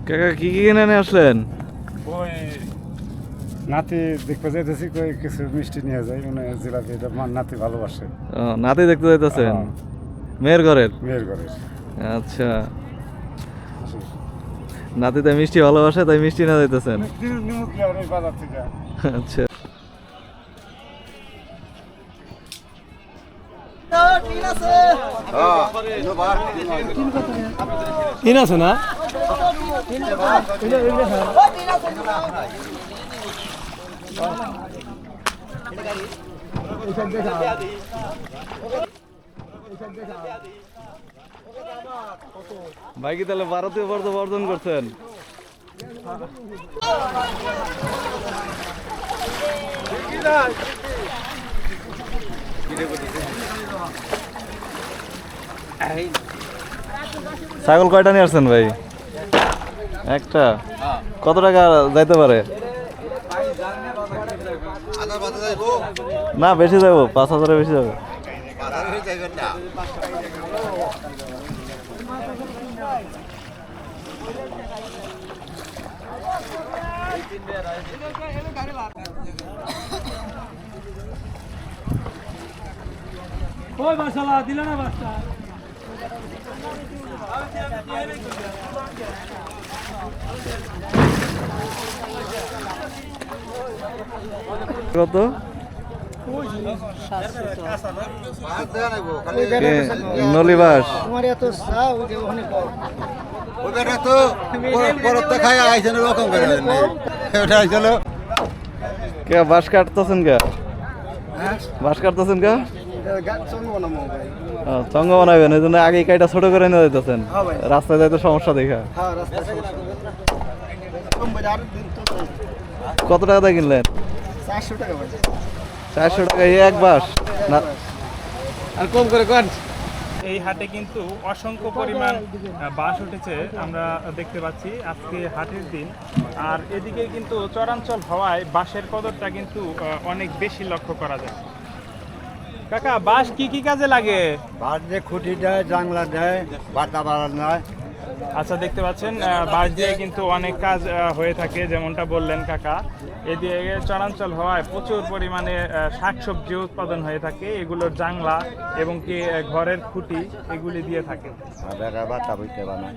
কাকা কি কি কিনে নিয়ে আসলেন? ওই নাতি দেখতে যাইতেছি, কই কিছু মিষ্টি নিয়ে যায়, মানে জিলাপি, এটা নাতি ভালোবাসে। ও, নাতি দেখতে যাইতেছেন? মেয়ের ঘরের? মেয়ের ঘরের। আচ্ছা, নাতি তাই মিষ্টি ভালোবাসে, তাই মিষ্টি না যাইতেছেন? বাজার থেকে। আচ্ছা, তিন আছে না? ভাই কি তাহলে ভারতীয় পর্ব বর্জন করছেন? ছাগল কয়টা নিয়ে আসছেন ভাই? একটা। কত টাকা যাইতে পারে? না, বেশি যাবো, 5,000 বেশি যাবে। ওই বাসালা দিল না বাসটা। কত? নলিবাস কে বাঁশ কাটতেছেন? কে বাঁশ কাটতেছেন? কে চঙ্গ বানাবেন, এই জন্য আগে কাইটা ছোট করে নিয়ে যাইতেছেন, রাস্তায় যাইতে সমস্যা দেখা। কত টাকা দিয়ে কিনলেন? 400 টাকা এক বাঁশ? না, আর কম করে কর। এই হাটে কিন্তু অসংখ্য পরিমাণ বাঁশ উঠেছে, আমরা দেখতে পাচ্ছি আজকে হাটের দিন। আর এদিকে কিন্তু চরাঞ্চল হওয়ায় বাঁশের কদরটা কিন্তু অনেক বেশি লক্ষ্য করা যায়। কাকা, বাঁশ কি কি কাজে লাগে? বাঁশ দিয়ে খুঁটি দেয়, জাংলা দেয়, বাতা বাড়ানো হয়। আচ্ছা, দেখতে পাচ্ছেন বাঁশ দিয়ে কিন্তু অনেক কাজ হয়ে থাকে, যেমনটা বললেন কাকা। এদিকে চরাঞ্চল হওয়ায় প্রচুর পরিমাণে শাকসবজি উৎপাদন হয়ে থাকে, এগুলোর জাংলা এবং কি ঘরের খুঁটি এগুলি দিয়ে থাকে। বাতা বইতে বানায়।